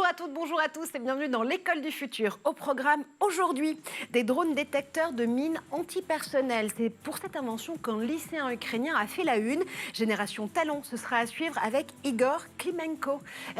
à toutes, bonjour à tous et bienvenue dans l'école du futur. Au programme aujourd'hui, des drones détecteurs de mines antipersonnelles. C'est pour cette invention qu'un lycéen ukrainien a fait la une. Génération talent, ce sera à suivre avec Igor Klimenko.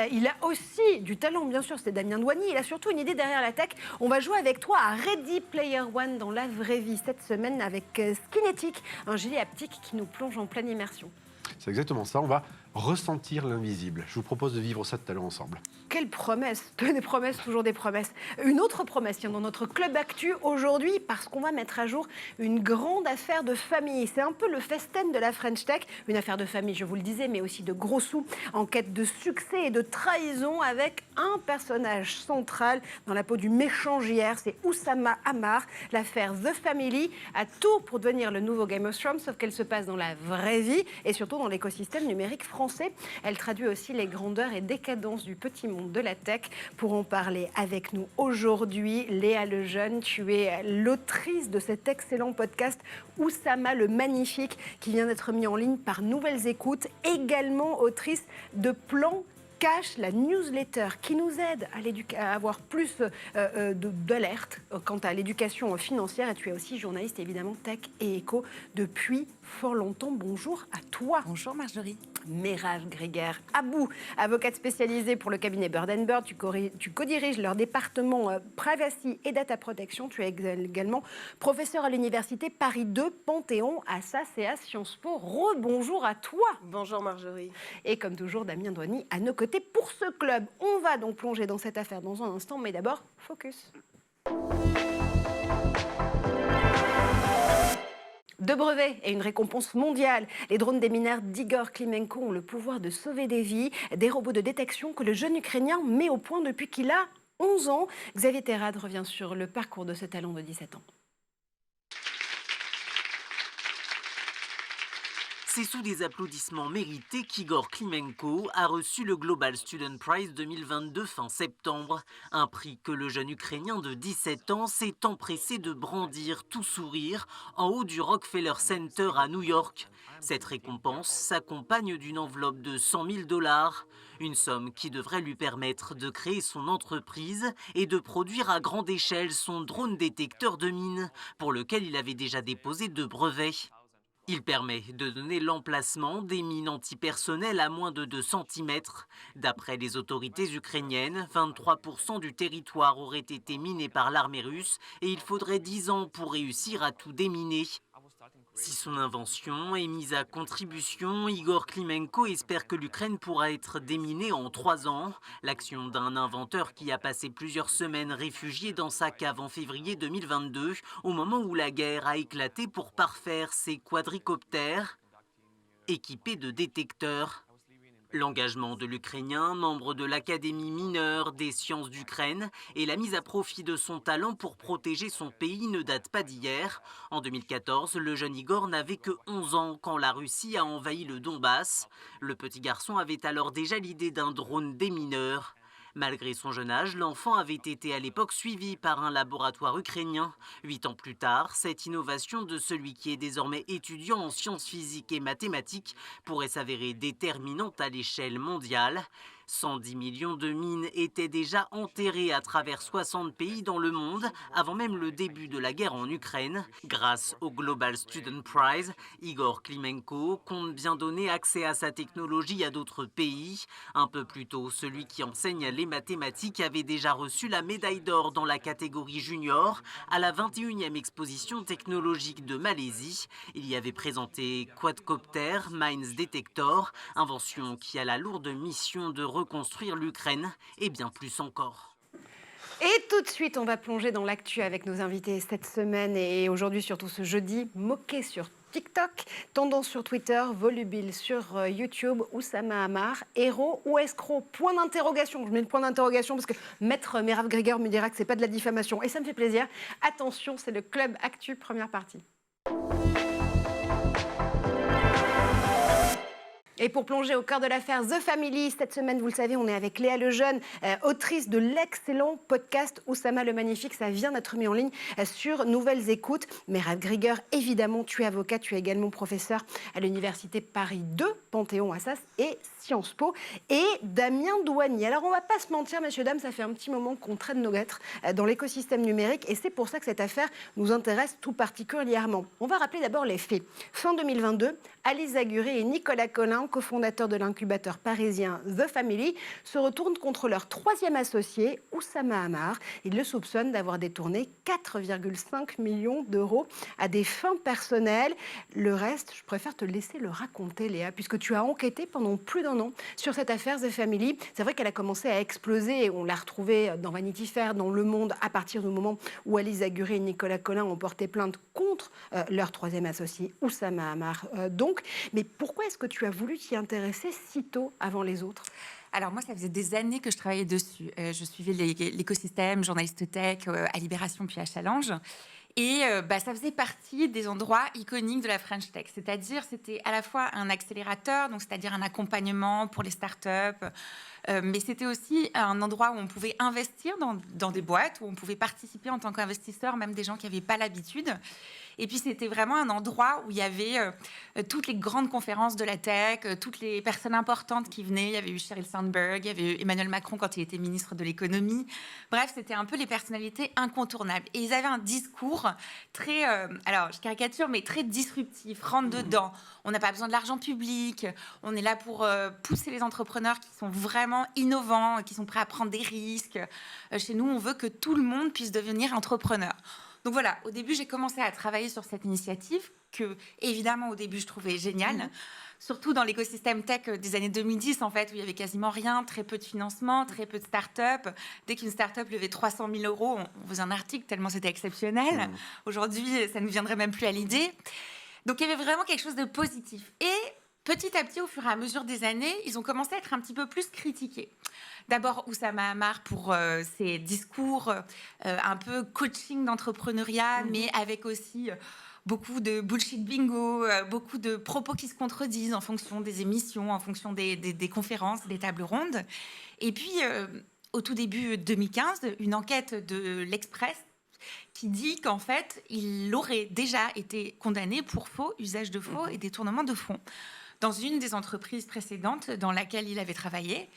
Il a aussi du talent, bien sûr, c'est Damien Douani. Il a surtout une idée derrière la tech. On va jouer avec toi à Ready Player One dans la vraie vie cette semaine avec Skinetic, un gilet haptique qui nous plonge en pleine immersion. C'est exactement ça, on va ressentir l'invisible. Je vous propose de vivre ça tout à l'heure ensemble. Quelle promesse! Des promesses, toujours des promesses. Une autre promesse, tiens, dans notre club actu aujourd'hui, parce qu'on va mettre à jour une grande affaire de famille. C'est un peu le festen de la French Tech. Une affaire de famille, je vous le disais, mais aussi de gros sous, en quête de succès et de trahison avec un personnage central dans la peau du méchant JR, c'est Oussama Ammar. L'affaire The Family a tout pour devenir le nouveau Game of Thrones, sauf qu'elle se passe dans la vraie vie et surtout dans l'écosystème numérique français. Elle traduit aussi les grandeurs et décadences du petit monde de la tech. Pour en parler avec nous aujourd'hui, Léa Lejeune, tu es l'autrice de cet excellent podcast Oussama le Magnifique qui vient d'être mis en ligne par Nouvelles Écoutes, également autrice de Plan Cash, la newsletter qui nous aide à avoir plus d'alerte quant à l'éducation financière. Et tu es aussi journaliste, évidemment, tech et éco depuis fort longtemps. Bonjour à toi. Bonjour Marjorie. Mérave Gréguer Abou, avocate spécialisée pour le cabinet Bird & Bird. Tu co-diriges leur département Privacy et Data Protection. Tu es également professeur à l'université Paris 2 Panthéon à SAS et à Sciences Po. Rebonjour à toi. Bonjour Marjorie. Et comme toujours, Damien Douani à nos côtés pour ce club. On va donc plonger dans cette affaire dans un instant, mais d'abord, focus. Deux brevets et une récompense mondiale. Les drones des mineurs d'Igor Klimenko ont le pouvoir de sauver des vies, des robots de détection que le jeune Ukrainien met au point depuis qu'il a 11 ans. Xavier Terrade revient sur le parcours de ce talent de 17 ans. C'est sous des applaudissements mérités qu'Igor Klimenko a reçu le Global Student Prize 2022 fin septembre. Un prix que le jeune Ukrainien de 17 ans s'est empressé de brandir tout sourire en haut du Rockefeller Center à New York. Cette récompense s'accompagne d'une enveloppe de 100 000 $, une somme qui devrait lui permettre de créer son entreprise et de produire à grande échelle son drone détecteur de mines, pour lequel il avait déjà déposé 2 brevets. Il permet de donner l'emplacement des mines antipersonnelles à moins de 2 cm. D'après les autorités ukrainiennes, 23% du territoire aurait été miné par l'armée russe et il faudrait 10 ans pour réussir à tout déminer. Si son invention est mise à contribution, Igor Klimenko espère que l'Ukraine pourra être déminée en 3 ans. L'action d'un inventeur qui a passé plusieurs semaines réfugié dans sa cave en février 2022, au moment où la guerre a éclaté pour parfaire ses quadricoptères équipés de détecteurs. L'engagement de l'Ukrainien, membre de l'Académie mineure des sciences d'Ukraine, et la mise à profit de son talent pour protéger son pays ne date pas d'hier. En 2014, le jeune Igor n'avait que 11 ans quand la Russie a envahi le Donbass. Le petit garçon avait alors déjà l'idée d'un drone démineur. Malgré son jeune âge, l'enfant avait été à l'époque suivi par un laboratoire ukrainien. 8 ans plus tard, cette innovation de celui qui est désormais étudiant en sciences physiques et mathématiques pourrait s'avérer déterminante à l'échelle mondiale. 110 millions de mines étaient déjà enterrées à travers 60 pays dans le monde avant même le début de la guerre en Ukraine. Grâce au Global Student Prize, Igor Klimenko compte bien donner accès à sa technologie à d'autres pays. Un peu plus tôt, celui qui enseigne les mathématiques avait déjà reçu la médaille d'or dans la catégorie junior à la 21e exposition technologique de Malaisie. Il y avait présenté Quadcopter Mines Detector, invention qui a la lourde mission de reconstruire l'Ukraine et bien plus encore. Et tout de suite, on va plonger dans l'actu avec nos invités cette semaine et aujourd'hui, surtout ce jeudi, moqué sur TikTok, tendance sur Twitter, volubile sur YouTube, Oussama Ammar, héros ou escroc? Point d'interrogation. Je mets le point d'interrogation parce que Maître Mérave Gréguer me dira que c'est pas de la diffamation et ça me fait plaisir. Attention, c'est le Club Actu, première partie. Et pour plonger au cœur de l'affaire The Family, cette semaine, vous le savez, on est avec Léa Lejeune, autrice de l'excellent podcast Oussama le Magnifique. Ça vient d'être mis en ligne sur Nouvelles Écoutes. Merab Grieger, évidemment, tu es avocat, tu es également professeur à l'Université Paris 2, Panthéon-Assas et Sciences Po. Et Damien Douanier. Alors, on ne va pas se mentir, messieurs, dames, ça fait un petit moment qu'on traîne nos guêtres dans l'écosystème numérique et c'est pour ça que cette affaire nous intéresse tout particulièrement. On va rappeler d'abord les faits. Fin 2022, Alice Zaguri et Nicolas Collin, cofondateurs de l'incubateur parisien The Family, se retournent contre leur troisième associé, Oussama Ammar. Ils le soupçonnent d'avoir détourné 4,5 millions d'euros à des fins personnelles. Le reste, je préfère te laisser le raconter, Léa, puisque tu as enquêté pendant plus d'un an sur cette affaire The Family. C'est vrai qu'elle a commencé à exploser et on l'a retrouvée dans Vanity Fair, dans Le Monde, à partir du moment où Alice Zaguri et Nicolas Collin ont porté plainte contre leur troisième associé, Oussama Ammar. Mais pourquoi est-ce que tu as voulu t'y intéresser si tôt avant les autres ? Alors moi, ça faisait des années que je travaillais dessus. Je suivais l'écosystème, journaliste tech, à Libération puis à Challenge. Et ça faisait partie des endroits iconiques de la French Tech. C'est-à-dire, c'était à la fois un accélérateur, donc c'est-à-dire un accompagnement pour les startups, mais c'était aussi un endroit où on pouvait investir dans des boîtes, où on pouvait participer en tant qu'investisseur, même des gens qui n'avaient pas l'habitude. Et puis, c'était vraiment un endroit où il y avait toutes les grandes conférences de la tech, toutes les personnes importantes qui venaient. Il y avait eu Sheryl Sandberg, il y avait eu Emmanuel Macron quand il était ministre de l'économie. Bref, c'était un peu les personnalités incontournables. Et ils avaient un discours très, alors je caricature, mais très disruptif, rentre dedans. On n'a pas besoin de l'argent public. On est là pour pousser les entrepreneurs qui sont vraiment innovants, qui sont prêts à prendre des risques. Chez nous, on veut que tout le monde puisse devenir entrepreneur. Donc voilà, au début, j'ai commencé à travailler sur cette initiative que, évidemment, au début, je trouvais géniale. Surtout dans l'écosystème tech des années 2010, en fait, où il y avait quasiment rien, très peu de financement, très peu de start-up. Dès qu'une start-up levait 300 000 euros, on faisait un article tellement c'était exceptionnel. Aujourd'hui, ça ne viendrait même plus à l'idée. Donc, il y avait vraiment quelque chose de positif. Et petit à petit, au fur et à mesure des années, ils ont commencé à être un petit peu plus critiqués. D'abord, Oussama Ammar pour ses discours un peu coaching d'entrepreneuriat, mais avec aussi beaucoup de bullshit bingo, beaucoup de propos qui se contredisent en fonction des émissions, en fonction des conférences, des tables rondes. Et puis, au tout début 2015, une enquête de l'Express qui dit qu'en fait, il aurait déjà été condamné pour faux, usage de faux et détournement de fonds dans une des entreprises précédentes dans laquelle il avait travaillé.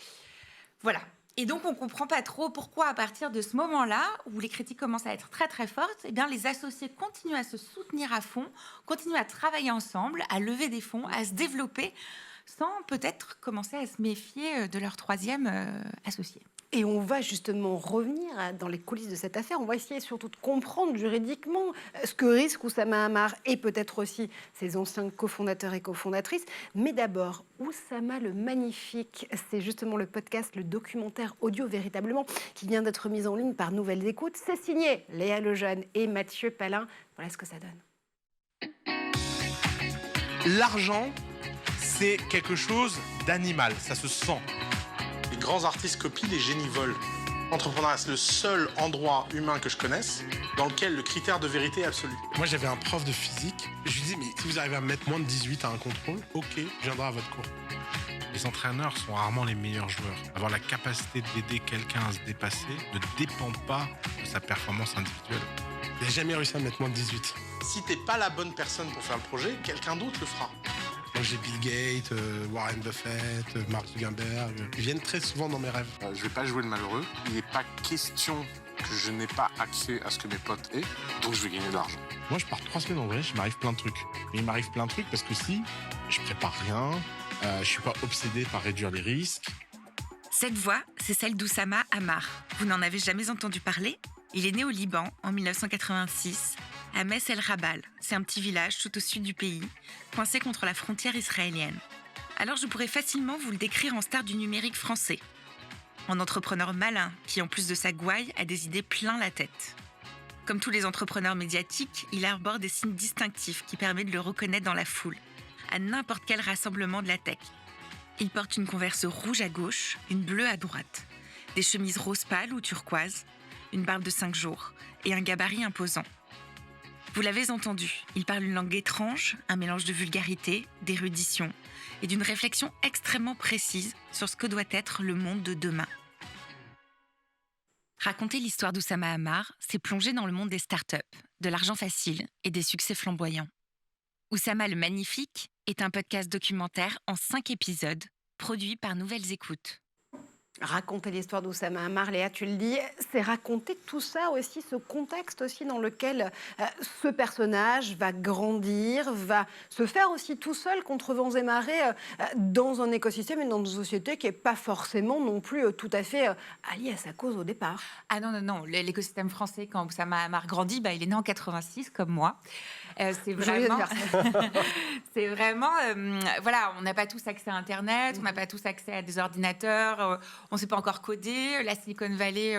Voilà. Et donc, on ne comprend pas trop pourquoi, à partir de ce moment-là, où les critiques commencent à être très, très fortes, eh bien, les associés continuent à se soutenir à fond, continuent à travailler ensemble, à lever des fonds, à se développer, sans peut-être commencer à se méfier de leur troisième associé. Et on va justement revenir dans les coulisses de cette affaire. On va essayer surtout de comprendre juridiquement ce que risque Oussama Ammar et peut-être aussi ses anciens cofondateurs et cofondatrices. Mais d'abord, Oussama le Magnifique, c'est justement le podcast, le documentaire audio véritablement, qui vient d'être mis en ligne par Nouvelles Écoutes. C'est signé Léa Lejeune et Mathieu Palin. Voilà ce que ça donne. L'argent, c'est quelque chose d'animal, ça se sent. Les grands artistes copient, les génies volent. L'entrepreneuriat, c'est le seul endroit humain que je connaisse dans lequel le critère de vérité est absolu. Moi, j'avais un prof de physique. Je lui disais, mais si vous arrivez à mettre moins de 18 à un contrôle, ok, je viendrai à votre cours. Les entraîneurs sont rarement les meilleurs joueurs. Avoir la capacité d'aider quelqu'un à se dépasser ne dépend pas de sa performance individuelle. Il n'a jamais réussi à mettre moins de 18. Si t'es pas la bonne personne pour faire le projet, quelqu'un d'autre le fera. Moi, j'ai Bill Gates, Warren Buffett, Mark Zuckerberg. Ils viennent très souvent dans mes rêves. Je vais pas jouer le malheureux. Il n'est pas question que je n'ai pas accès à ce que mes potes aient, donc je vais gagner de l'argent. Moi, je pars 3 semaines en vrai, il m'arrive plein de trucs. Mais il m'arrive plein de trucs parce que si je prépare rien, je suis pas obsédé par réduire les risques. Cette voix, c'est celle d'Oussama Ammar. Vous n'en avez jamais entendu parler ? Il est né au Liban en 1986, à Mess El Rabal. C'est un petit village tout au sud du pays, coincé contre la frontière israélienne. Alors je pourrais facilement vous le décrire en star du numérique français. En entrepreneur malin, qui en plus de sa gouaille, a des idées plein la tête. Comme tous les entrepreneurs médiatiques, il arbore des signes distinctifs qui permettent de le reconnaître dans la foule, à n'importe quel rassemblement de la tech. Il porte une Converse rouge à gauche, une bleue à droite, des chemises rose pâle ou turquoise, une barbe de 5 jours et un gabarit imposant. Vous l'avez entendu, il parle une langue étrange, un mélange de vulgarité, d'érudition et d'une réflexion extrêmement précise sur ce que doit être le monde de demain. Raconter l'histoire d'Oussama Ammar, c'est plonger dans le monde des startups, de l'argent facile et des succès flamboyants. Oussama le Magnifique est un podcast documentaire en 5 épisodes, produit par Nouvelles Écoutes. Raconter l'histoire d'Oussama Ammar, Léa, tu le dis, c'est raconter tout ça aussi, ce contexte aussi dans lequel ce personnage va grandir, va se faire aussi tout seul contre vents et marées dans un écosystème et dans une société qui n'est pas forcément non plus tout à fait alliée à sa cause au départ. Ah non, l'écosystème français, quand Oussama Ammar grandit, il est né en 86 comme moi. C'est vraiment, voilà, on n'a pas tous accès à Internet, on n'a pas tous accès à des ordinateurs, on ne sait pas encore coder, la Silicon Valley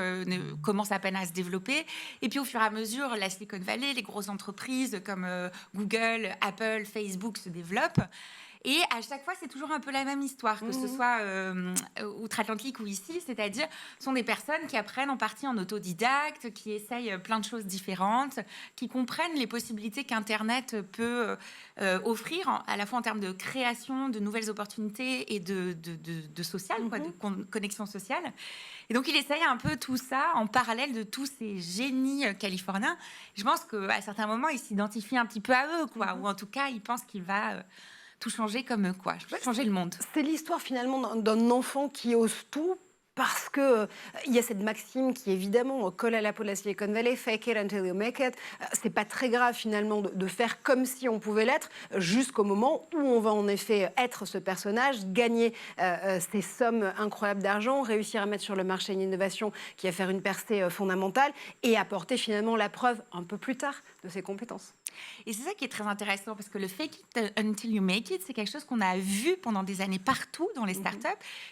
commence à peine à se développer. Et puis au fur et à mesure, la Silicon Valley, les grosses entreprises comme Google, Apple, Facebook se développent. Et à chaque fois, c'est toujours un peu la même histoire, que ce soit outre-Atlantique ou ici, c'est-à-dire ce sont des personnes qui apprennent en partie en autodidacte, qui essayent plein de choses différentes, qui comprennent les possibilités qu'Internet peut offrir, à la fois en termes de création, de nouvelles opportunités et de social, de connexion sociale. Et donc, il essaye un peu tout ça en parallèle de tous ces génies californiens. Je pense qu'à certains moments, il s'identifie un petit peu à eux, ou en tout cas, il pense qu'il va... tout changer comme eux, changer le monde. C'est l'histoire finalement d'un enfant qui ose tout parce que il y a cette maxime qui évidemment colle à la peau de la Silicon Valley, fake it until you make it. C'est pas très grave finalement de faire comme si on pouvait l'être jusqu'au moment où on va en effet être ce personnage, gagner ces sommes incroyables d'argent, réussir à mettre sur le marché une innovation qui va faire une percée fondamentale et apporter finalement la preuve un peu plus tard de ses compétences. Et c'est ça qui est très intéressant parce que le fake it until you make it, c'est quelque chose qu'on a vu pendant des années partout dans les startups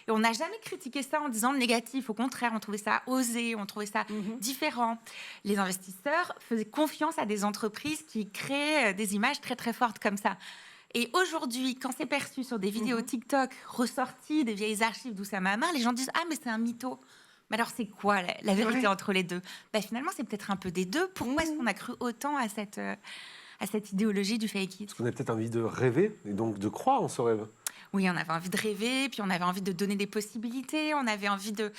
et on n'a jamais critiqué ça en disant négatif. Au contraire, on trouvait ça osé, on trouvait ça différent. Les investisseurs faisaient confiance à des entreprises qui créent des images très très fortes comme ça. Et aujourd'hui, quand c'est perçu sur des vidéos TikTok ressorties des vieilles archives d'Oussama Ammar, les gens disent « Ah, mais c'est un mytho ». Mais alors, c'est quoi la vérité entre les deux ? Finalement, c'est peut-être un peu des deux. Pourquoi est-ce qu'on a cru autant à cette idéologie du fake it ? Parce qu'on a peut-être envie de rêver et donc de croire en ce rêve. Oui, on avait envie de rêver, puis on avait envie de donner des possibilités, on avait envie de...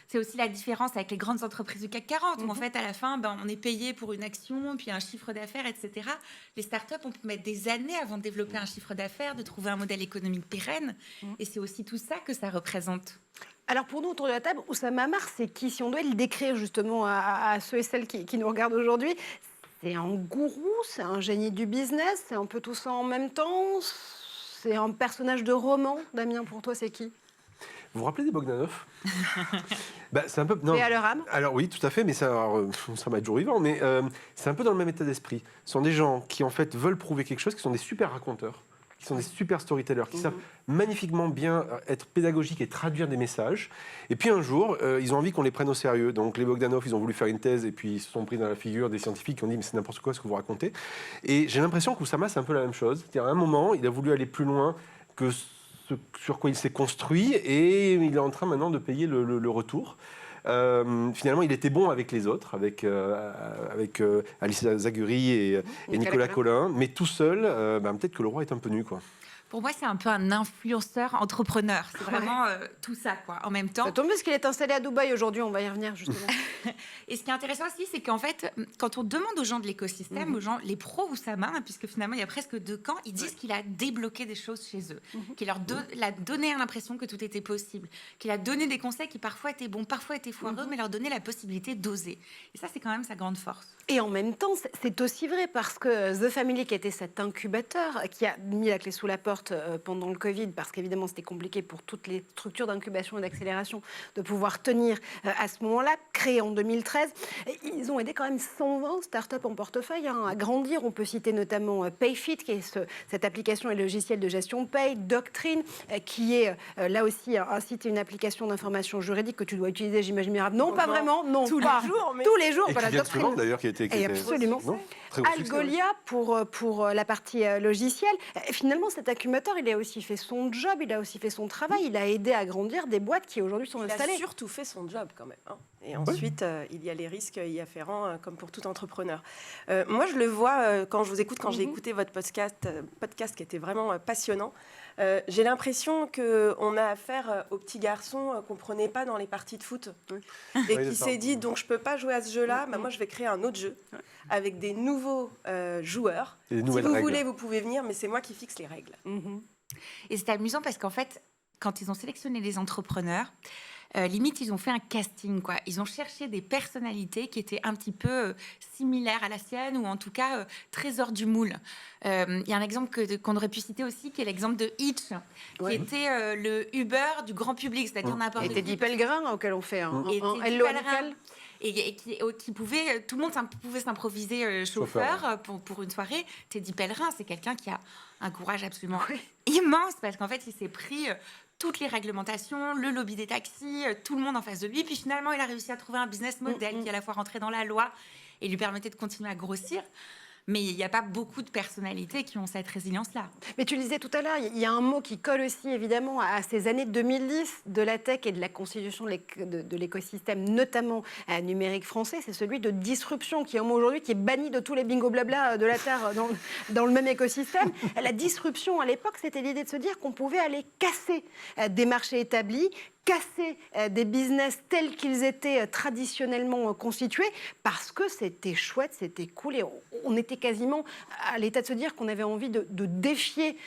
C'est aussi la différence avec les grandes entreprises du CAC 40, où en fait, à la fin, on est payé pour une action, puis un chiffre d'affaires, etc. Les startups, on peut mettre des années avant de développer un chiffre d'affaires, de trouver un modèle économique pérenne. Et c'est aussi tout ça que ça représente. Alors pour nous, autour de la table, Oussama Ammar, c'est qui ? Si on doit le décrire justement à ceux et celles qui nous regardent aujourd'hui, c'est un gourou, c'est un génie du business, c'est un peu tout ça en même temps, c'est un personnage de roman. Damien, pour toi, c'est qui ? Vous vous rappelez des Bogdanov ? C'est un peu... Et à leur âme ? Alors oui, tout à fait, mais ça m'a toujours vivant, mais c'est un peu dans le même état d'esprit. Ce sont des gens qui en fait veulent prouver quelque chose, qui sont des super raconteurs, qui sont des super storytellers, qui savent magnifiquement bien être pédagogiques et traduire des messages. Et puis un jour, ils ont envie qu'on les prenne au sérieux. Donc les Bogdanov, ils ont voulu faire une thèse et puis ils se sont pris dans la figure des scientifiques qui ont dit mais c'est n'importe quoi ce que vous racontez. Et j'ai l'impression qu'Oussama, c'est un peu la même chose. C'est-à-dire à un moment, il a voulu aller plus loin que ce sur quoi il s'est construit et il est en train maintenant de payer le retour. Finalement, il était bon avec les autres, avec Alice Zaguri et Nicolas Collin, mais tout seul, peut-être que le roi est un peu nu, quoi. Pour moi, c'est un peu un influenceur entrepreneur. C'est vraiment tout ça, en même temps. Ça tombe parce qu'il est installé à Dubaï aujourd'hui, on va y revenir justement. Et ce qui est intéressant aussi, c'est qu'en fait, quand on demande aux gens de l'écosystème, aux gens, les pros Oussama, puisque finalement, il y a presque 2 camps, ils disent qu'il a débloqué des choses chez eux, qu'il leur a donné l'impression que tout était possible, qu'il a donné des conseils qui parfois étaient bons, parfois étaient foireux, mais leur donné la possibilité d'oser. Et ça, c'est quand même sa grande force. Et en même temps, c'est aussi vrai parce que The Family, qui était cet incubateur, qui a mis la clé sous la porte pendant le Covid, parce qu'évidemment c'était compliqué pour toutes les structures d'incubation et d'accélération de pouvoir tenir à ce moment-là, créé en 2013. Ils ont aidé quand même 120 startups en portefeuille à grandir. On peut citer notamment PayFit, qui est cette application et logiciel de gestion paye, Doctrine, qui est là aussi un site et une application d'information juridique que tu dois utiliser, j'imagine, j'imagine, Mirav. Non, pas vraiment, non. Tous pas. les jours, mais... Tous les jours, Et pas qui la vient de doctrine. Slovan, d'ailleurs, qui a été écrit. Et absolument. Non, très gros succès, Algolia pour la partie logicielle. Finalement, cet accumulateur, il a aussi fait son job, il a aussi fait son travail, il a aidé à grandir des boîtes qui aujourd'hui sont Il installées. a surtout fait son job quand même. Hein. Et ensuite, il y a les risques y afférents, comme pour tout entrepreneur. Moi, je le vois quand je vous écoute, quand j'ai écouté votre podcast qui était vraiment passionnant. J'ai l'impression qu'on a affaire au petit garçon qu'on ne prenait pas dans les parties de foot et qui s'est dit, donc je ne peux pas jouer à ce jeu-là, moi je vais créer un autre jeu avec des nouveaux joueurs. Si vous voulez, vous pouvez venir, mais c'est moi qui fixe les règles. Et c'est amusant parce qu'en fait, quand ils ont sélectionné les entrepreneurs, limite, ils ont fait un casting, quoi. Ils ont cherché des personnalités qui étaient un petit peu similaires à la sienne ou en tout cas très hors du moule. Il y a un exemple qu'on aurait pu citer aussi, qui est l'exemple de Hitch, qui était le Uber du grand public, c'est-à-dire n'importe qui. Et Teddy Pellegrin, auquel on fait un hello amical. Et qui pouvait, tout le monde pouvait s'improviser chauffeur pour une soirée. Teddy Pellegrin, c'est quelqu'un qui a un courage absolument immense parce qu'en fait, il s'est pris toutes les réglementations, le lobby des taxis, tout le monde en face de lui. Puis finalement, il a réussi à trouver un business model qui à la fois rentrait dans la loi et lui permettait de continuer à grossir. Mais il n'y a pas beaucoup de personnalités qui ont cette résilience-là. Mais tu le disais tout à l'heure, il y a un mot qui colle aussi évidemment à ces années 2010 de la tech et de la constitution de l'écosystème, notamment numérique français, c'est celui de disruption, qui est un mot aujourd'hui qui est banni de tous les bingo blabla de la Terre dans le même écosystème. La disruption, à l'époque, c'était l'idée de se dire qu'on pouvait aller casser des marchés établis, casser des business tels qu'ils étaient traditionnellement constitués, parce que c'était chouette, c'était cool, et on était quasiment à l'état de se dire qu'on avait envie de défier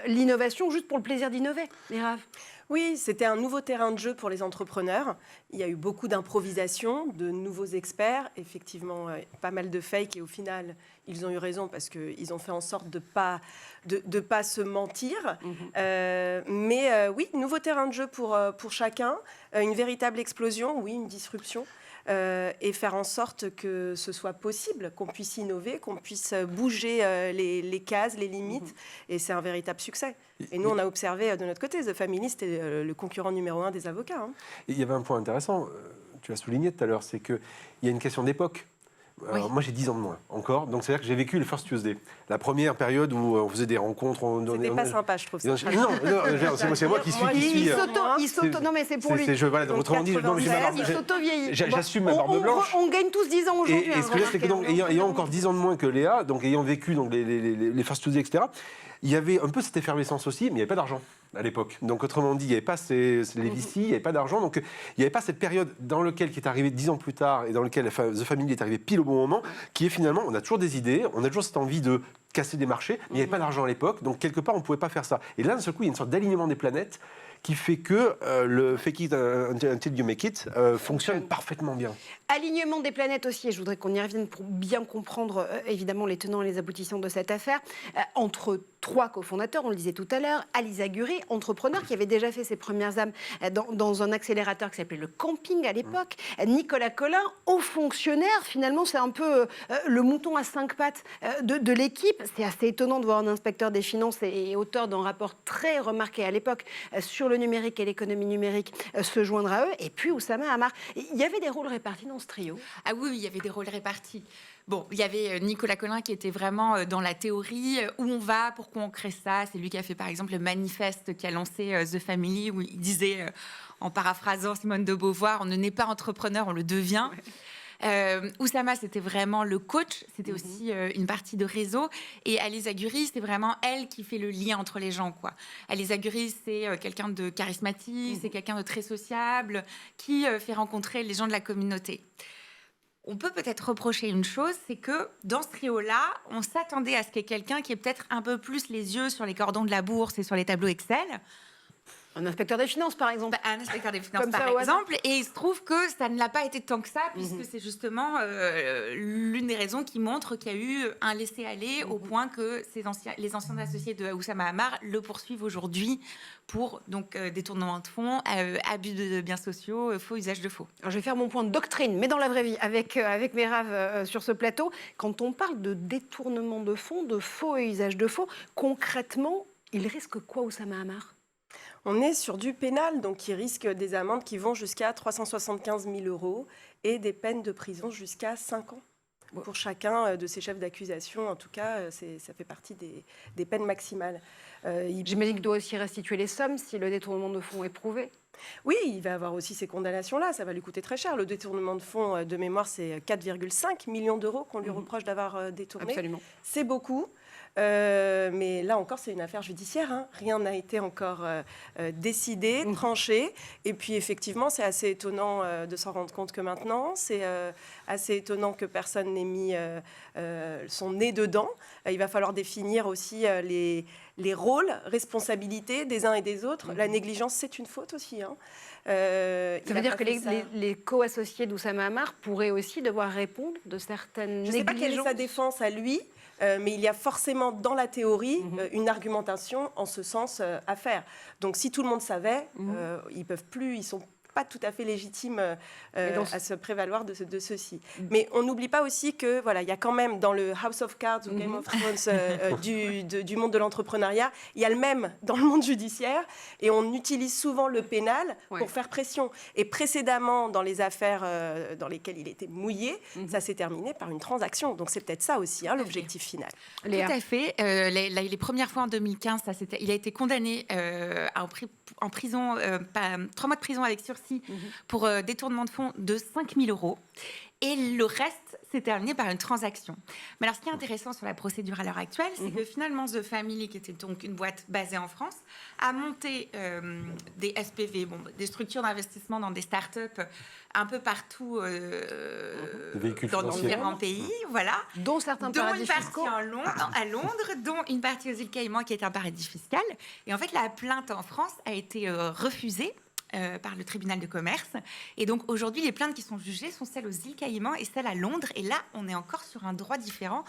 l'innovation juste pour le plaisir d'innover. Mirav. Oui, c'était un nouveau terrain de jeu pour les entrepreneurs. Il y a eu beaucoup d'improvisation, de nouveaux experts, effectivement pas mal de fake, et au final, ils ont eu raison parce qu'ils ont fait en sorte de pas se mentir. Mais oui, nouveau terrain de jeu pour chacun, une véritable explosion, oui, une disruption. Et faire en sorte que ce soit possible, qu'on puisse innover, qu'on puisse bouger les cases, les limites. Et c'est un véritable succès. Et nous, on a observé de notre côté, The Family, c'était le concurrent numéro 1 des avocats. Hein. Il y avait un point intéressant, tu l'as souligné tout à l'heure, c'est qu'il y a une question d'époque. Alors, moi, j'ai 10 ans de moins encore, donc c'est-à-dire que j'ai vécu le First Tuesday, la première période où on faisait des rencontres. C'était pas sympa, je trouve ça. Non, c'est moi qui suis. Il s'auto, non mais c'est pour lui. Voilà, autrement dit, il s'auto-vieillit. J'assume ma barbe blanche. On gagne tous 10 ans aujourd'hui. Et ce que je c'est que donc, ayant encore 10 ans de moins que Léa, donc ayant vécu donc, les First Tuesday, etc., il y avait un peu cette effervescence aussi, mais il n'y avait pas d'argent à l'époque. Donc autrement dit, il n'y avait pas les VC, il n'y avait pas d'argent. Donc il n'y avait pas cette période dans laquelle, qui est arrivée 10 ans plus tard, et dans laquelle The Family est arrivé pile au bon moment, qui est finalement, on a toujours des idées, on a toujours cette envie de casser des marchés, mais il n'y avait pas d'argent à l'époque, donc quelque part on ne pouvait pas faire ça. Et là, d'un seul coup, il y a une sorte d'alignement des planètes qui fait que le fake it until you make it fonctionne parfaitement bien. Alignement des planètes aussi, et je voudrais qu'on y revienne pour bien comprendre évidemment les tenants et les aboutissants de cette affaire, entre 3 cofondateurs, on le disait tout à l'heure, Ali Zaguri, entrepreneur qui avait déjà fait ses premières âmes dans un accélérateur qui s'appelait le Camping à l'époque, Nicolas Collin, haut fonctionnaire, finalement c'est un peu le mouton à 5 pattes de l'équipe. C'est assez étonnant de voir un inspecteur des finances et auteur d'un rapport très remarqué à l'époque sur le numérique et l'économie numérique se joindre à eux, et puis Oussama Hamar. Il y avait des rôles répartis dans ce trio. Ah oui, il y avait des rôles répartis. Bon, il y avait Nicolas Collin qui était vraiment dans la théorie, où on va, pourquoi on crée ça. C'est lui qui a fait par exemple le manifeste qui a lancé The Family, où il disait, en paraphrasant Simone de Beauvoir, on ne naît pas entrepreneur, on le devient. Oussama, c'était vraiment le coach, c'était aussi une partie de réseau. Et Ali Zaguri, c'est vraiment elle qui fait le lien entre les gens, quoi. Ali Zaguri, c'est quelqu'un de charismatique, c'est quelqu'un de très sociable, qui fait rencontrer les gens de la communauté. On peut peut-être reprocher une chose, c'est que dans ce trio-là, on s'attendait à ce qu'il y ait quelqu'un qui ait peut-être un peu plus les yeux sur les cordons de la bourse et sur les tableaux Excel. Un inspecteur des finances, par exemple. Un inspecteur des finances, par exemple. Et il se trouve que ça ne l'a pas été tant que ça, puisque c'est justement l'une des raisons qui montre qu'il y a eu un laisser-aller au point que les anciens associés de Oussama Hamar le poursuivent aujourd'hui pour donc, détournement de fonds, abus de biens sociaux, faux usage de faux. Alors, je vais faire mon point de doctrine, mais dans la vraie vie, avec Merav sur ce plateau. Quand on parle de détournement de fonds, de faux et usage de faux, concrètement, il risque quoi, Oussama Hamar ? On est sur du pénal, donc qui risque des amendes qui vont jusqu'à 375 000 € et des peines de prison jusqu'à 5 ans. Pour chacun de ces chefs d'accusation, en tout cas, ça fait partie des peines maximales. J'imagine qu'il doit aussi restituer les sommes si le détournement de fonds est prouvé. Oui, il va avoir aussi ces condamnations-là, ça va lui coûter très cher. Le détournement de fonds, de mémoire, c'est 4,5 millions d'euros qu'on lui reproche d'avoir détourné. Absolument. C'est beaucoup. Mais là encore, c'est une affaire judiciaire. Hein. Rien n'a été encore décidé, tranché. Et puis, effectivement, c'est assez étonnant de s'en rendre compte que maintenant. C'est assez étonnant que personne n'ait mis son nez dedans. Il va falloir définir aussi les rôles, responsabilités des uns et des autres. La négligence, c'est une faute aussi. Hein. Ça veut dire que les co-associés d'Oussama Ammar pourraient aussi devoir répondre de certaines négligences. Je ne sais pas quelle est sa défense à lui. Mais il y a forcément dans la théorie une argumentation en ce sens à faire. Donc si tout le monde savait, ils peuvent plus, ils sont pas tout à fait légitimes à se prévaloir de ceci. Mais on n'oublie pas aussi que voilà, il y a quand même dans le House of Cards ou Game of Thrones du monde de l'entrepreneuriat, il y a le même dans le monde judiciaire et on utilise souvent le pénal pour faire pression. Et précédemment, dans les affaires dans lesquelles il était mouillé, ça s'est terminé par une transaction. Donc c'est peut-être ça aussi l'objectif final. Léa. Tout à fait. Les premières fois en 2015, il a été condamné en prison, 3 mois de prison avec sursis pour détournement de fonds de 5 000 €. Et le reste s'est terminé par une transaction. Mais alors, ce qui est intéressant sur la procédure à l'heure actuelle, c'est que finalement, The Family, qui était donc une boîte basée en France, a monté des SPV, des structures d'investissement dans des startups un peu partout dans différents pays, voilà. Dont certains paradis fiscaux. À Londres, dont une partie aux îles Caïmans qui est un paradis fiscal. Et en fait, la plainte en France a été refusée par le tribunal de commerce. Et donc, aujourd'hui, les plaintes qui sont jugées sont celles aux îles Caïmans et celles à Londres. Et là, on est encore sur un droit différent.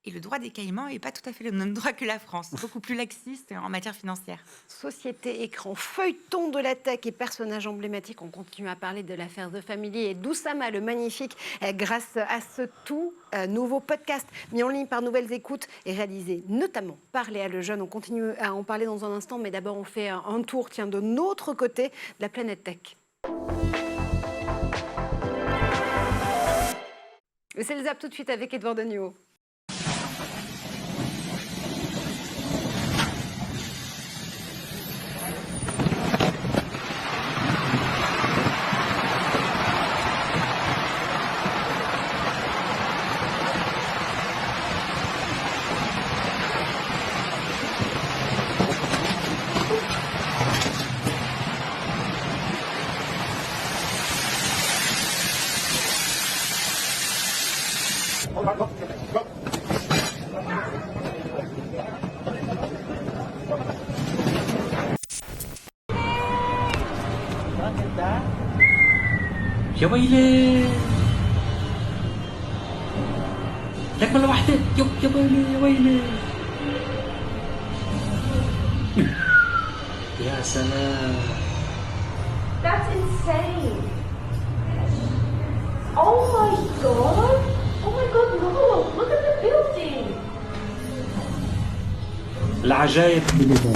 Et le droit des Caïmans n'est pas tout à fait le même droit que la France, beaucoup plus laxiste en matière financière. Société, écran, feuilleton de la tech et personnage emblématique. On continue à parler de l'affaire The Family et d'Oussama le Magnifique grâce à ce tout nouveau podcast mis en ligne par Nouvelles Écoutes et réalisé notamment par Léa Lejeune. On continue à en parler dans un instant, mais d'abord on fait un tour de notre côté de la planète tech. C'est le zap tout de suite avec Edouard Degnaud. يا ويلي لك مرة واحدة يا ويلي يا ويلي يا سلام. That's insane. Oh my god. Oh my god, no. Look at the building. العجائب بالنظام.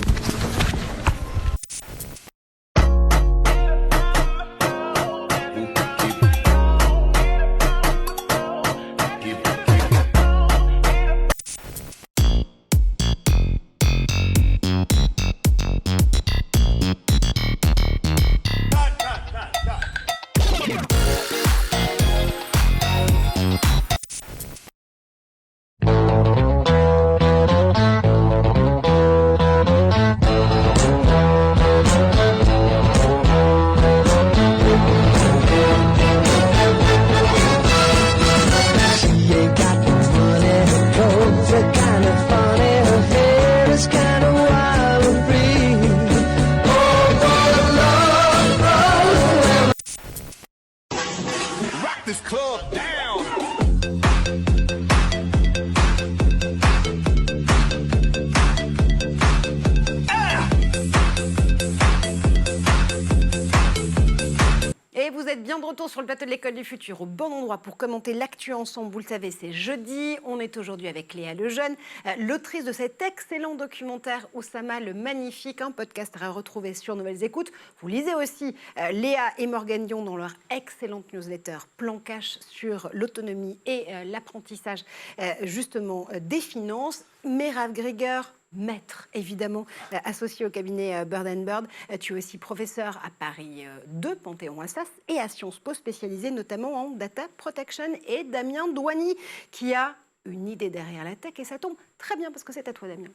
êtes bien de retour sur le plateau de l'École du Futur, au bon endroit pour commenter l'actu ensemble. Vous le savez, c'est jeudi. On est aujourd'hui avec Léa Lejeune, l'autrice de cet excellent documentaire Oussama le Magnifique, un podcast à retrouver sur Nouvelles Écoutes. Vous lisez aussi Léa et Morgane Dion dans leur excellente newsletter Plan Cash sur l'autonomie et l'apprentissage justement des finances. Merab Grieger, maître, évidemment, associé au cabinet Bird & Bird. Tu es aussi professeur à Paris 2, Panthéon-Assas, et à Sciences Po, spécialisé notamment en data protection. Et Damien Douani, qui a une idée derrière la tech. Et ça tombe très bien parce que c'est à toi, Damien.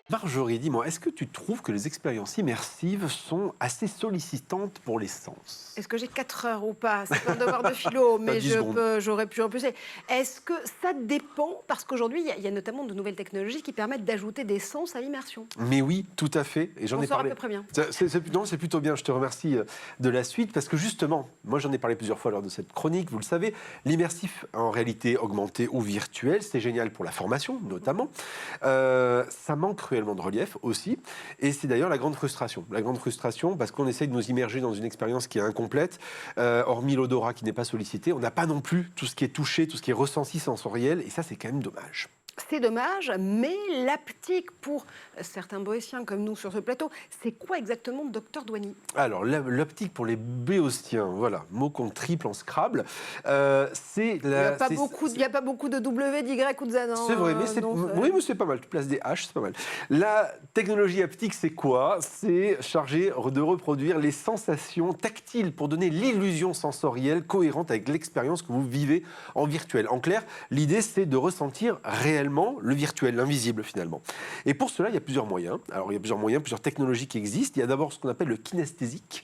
Marjorie, dis-moi, est-ce que tu trouves que les expériences immersives sont assez sollicitantes pour les sens? Est-ce que j'ai 4 heures ou pas? C'est pas un devoir de philo, mais j'aurais pu repousser. Est-ce que ça dépend? Parce qu'aujourd'hui, il y a notamment de nouvelles technologies qui permettent d'ajouter des sens à l'immersion. Mais oui, tout à fait. Et j'en ai parlé. À peu près bien. C'est plutôt bien. Je te remercie de la suite parce que justement, moi j'en ai parlé plusieurs fois lors de cette chronique, vous le savez, l'immersif en réalité augmentée ou virtuelle, c'est génial pour la formation notamment. Ça manque cruellement de relief aussi. Et c'est d'ailleurs la grande frustration. La grande frustration parce qu'on essaye de nous immerger dans une expérience qui est incomplète, hormis l'odorat qui n'est pas sollicité. On n'a pas non plus tout ce qui est touché, tout ce qui est ressenti sensoriel. Et ça, c'est quand même dommage. C'est dommage, mais l'haptique pour certains boétiens comme nous sur ce plateau, c'est quoi exactement, docteur Douani? Alors, l'optique pour les béotiens, voilà, mot qu'on triple en Scrabble, c'est... Il n'y a pas beaucoup de W, d'Y ou de Z. C'est vrai, mais c'est pas mal. Tu places des H, c'est pas mal. La technologie haptique, c'est quoi? C'est chargé de reproduire les sensations tactiles pour donner l'illusion sensorielle cohérente avec l'expérience que vous vivez en virtuel. En clair, l'idée, c'est de ressentir réellement le virtuel, l'invisible finalement. Et pour cela, il y a plusieurs moyens. Alors, il y a plusieurs moyens, plusieurs technologies qui existent. Il y a d'abord ce qu'on appelle le kinesthésique.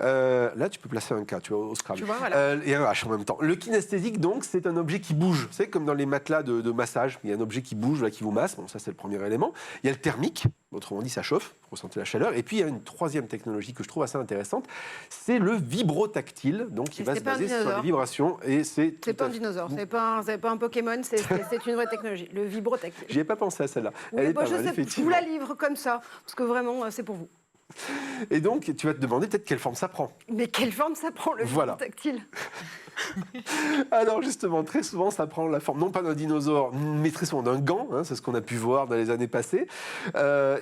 Là, tu peux placer un K, tu vois, au Scrabble. Tu vois, voilà. Et un H en même temps. Le kinesthésique, donc, c'est un objet qui bouge. C'est comme dans les matelas de massage. Il y a un objet qui bouge, là, qui vous masse. Bon, ça, c'est le premier élément. Il y a le thermique. Autrement dit, ça chauffe, vous ressentez la chaleur. Et puis, il y a une troisième technologie que je trouve assez intéressante. C'est le vibrotactile, donc qui va se baser sur les vibrations. Et c'est pas un dinosaure, c'est pas un Pokémon, c'est une vraie technologie. Le vibrotactile. J'y ai pas pensé à celle-là. Oui, Elle est pas mal, je vous la livre comme ça, parce que vraiment, c'est pour vous. Et donc, tu vas te demander peut-être quelle forme ça prend. Mais quelle forme ça prend, le vibrotactile? Alors justement, très souvent, ça prend la forme, non pas d'un dinosaure, mais très souvent d'un gant, hein, c'est ce qu'on a pu voir dans les années passées.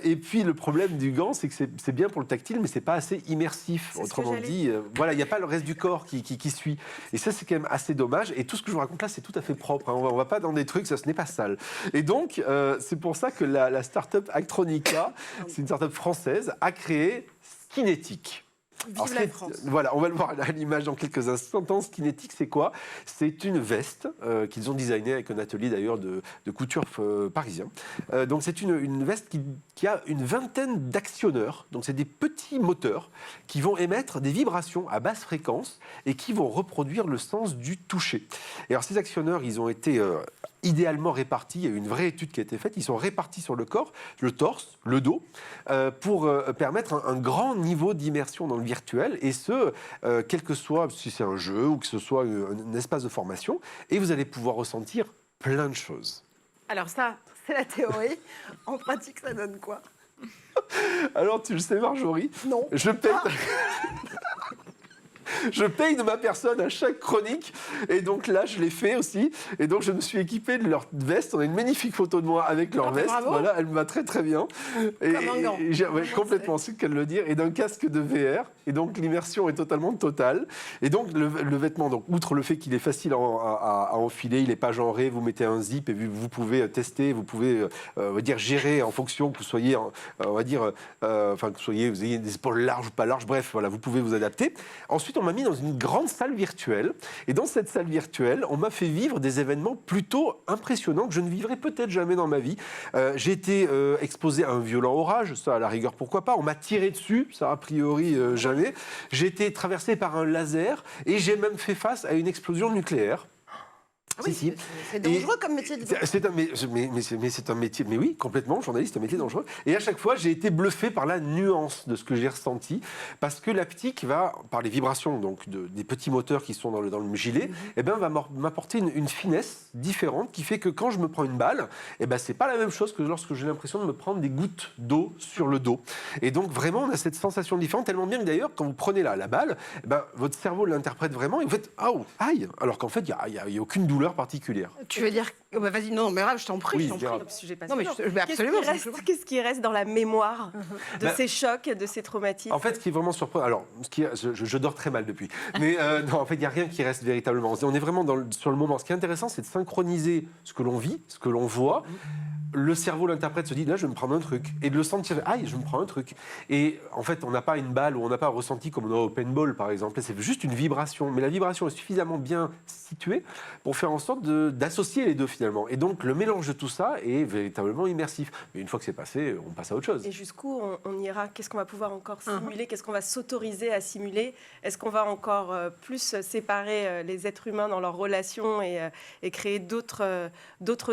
Et puis le problème du gant, c'est que c'est bien pour le tactile, mais c'est pas assez immersif. Autrement dit, voilà, il n'y a pas le reste du corps qui suit. Et ça, c'est quand même assez dommage. Et tout ce que je vous raconte là, c'est tout à fait propre. Hein. On va pas dans des trucs, ce n'est pas sale. Et donc, c'est pour ça que la start-up Actronica, c'est une start-up française, a créé Skinetic. Vive la France. Voilà, on va le voir à l'image dans quelques instants. Skinetic, c'est quoi? C'est une veste qu'ils ont designée avec un atelier d'ailleurs de couture parisien. Donc c'est une veste qui a une vingtaine d'actionneurs. Donc c'est des petits moteurs qui vont émettre des vibrations à basse fréquence et qui vont reproduire le sens du toucher. Et alors ces actionneurs, ils ont été idéalement répartis. Il y a eu une vraie étude qui a été faite. Ils sont répartis sur le corps, le torse, le dos, pour permettre un grand niveau d'immersion dans le virtuel, et ce, quel que soit, si c'est un jeu ou que ce soit un espace de formation, et vous allez pouvoir ressentir plein de choses. Alors ça, c'est la théorie. En pratique, ça donne quoi? Alors, tu le sais, Marjorie? Non. Je paye... Je paye de ma personne à chaque chronique, et donc là je l'ai fait aussi, et donc je me suis équipé de leur veste. On a une magnifique photo de moi avec leur veste, voilà, elle me va très très bien. Comme un gant. Complètement, c'est qu'elle le dire, et d'un casque de VR, et donc l'immersion est totalement totale. Et donc le vêtement, donc outre le fait qu'il est facile à enfiler, il n'est pas genré, vous mettez un zip et vous pouvez tester, vous pouvez on va dire gérer en fonction que vous soyez, on va dire, enfin que vous ayez des épaules larges ou pas larges, bref, voilà, vous pouvez vous adapter. Ensuite, on m'a mis dans une grande salle virtuelle. Et dans cette salle virtuelle, on m'a fait vivre des événements plutôt impressionnants que je ne vivrai peut-être jamais dans ma vie. J'ai été exposé à un violent orage, ça à la rigueur pourquoi pas. On m'a tiré dessus, ça a priori jamais. J'ai été traversé par un laser et j'ai même fait face à une explosion nucléaire. Oui, Si. c'est dangereux comme métier. dis donc. C'est un métier, mais oui, complètement, journaliste, un métier dangereux. Et à chaque fois, j'ai été bluffé par la nuance de ce que j'ai ressenti, parce que l'haptique va, par les vibrations donc des petits moteurs qui sont dans le gilet, eh ben, va m'apporter une finesse différente qui fait que quand je me prends une balle, eh ben, c'est pas la même chose que lorsque j'ai l'impression de me prendre des gouttes d'eau sur le dos. Et donc vraiment, on a cette sensation différente, tellement bien que d'ailleurs, quand vous prenez la balle, eh ben, votre cerveau l'interprète vraiment et vous faites « Ah, aïe !» alors qu'en fait, il n'y a aucune douleur particulière. Tu veux dire... bah, vas-y, non, mais je t'en prie, Oui, je t'en prie. grave. Non, mais absolument. Qu'est-ce qui reste dans la mémoire de Bah, ces chocs, de ces traumatismes? En fait, ce qui est vraiment surprenant, alors, je dors très mal depuis, mais non, en fait, il n'y a rien qui reste véritablement. On est vraiment sur le moment. Ce qui est intéressant, c'est de synchroniser ce que l'on vit, ce que l'on voit. Le cerveau l'interprète, se dit là je vais me prendre un truc, et de le sentir, aïe je me prends un truc. Et en fait on n'a pas une balle ou on n'a pas un ressenti comme on a au paintball par exemple, c'est juste une vibration, mais la vibration est suffisamment bien située pour faire en sorte d'associer les deux finalement. Et donc le mélange de tout ça est véritablement immersif. Mais une fois que c'est passé, on passe à autre chose. Et jusqu'où on ira? Qu'est-ce qu'on va pouvoir encore simuler? Qu'est-ce qu'on va s'autoriser à simuler? Est-ce qu'on va encore plus séparer les êtres humains dans leurs relations et créer d'autres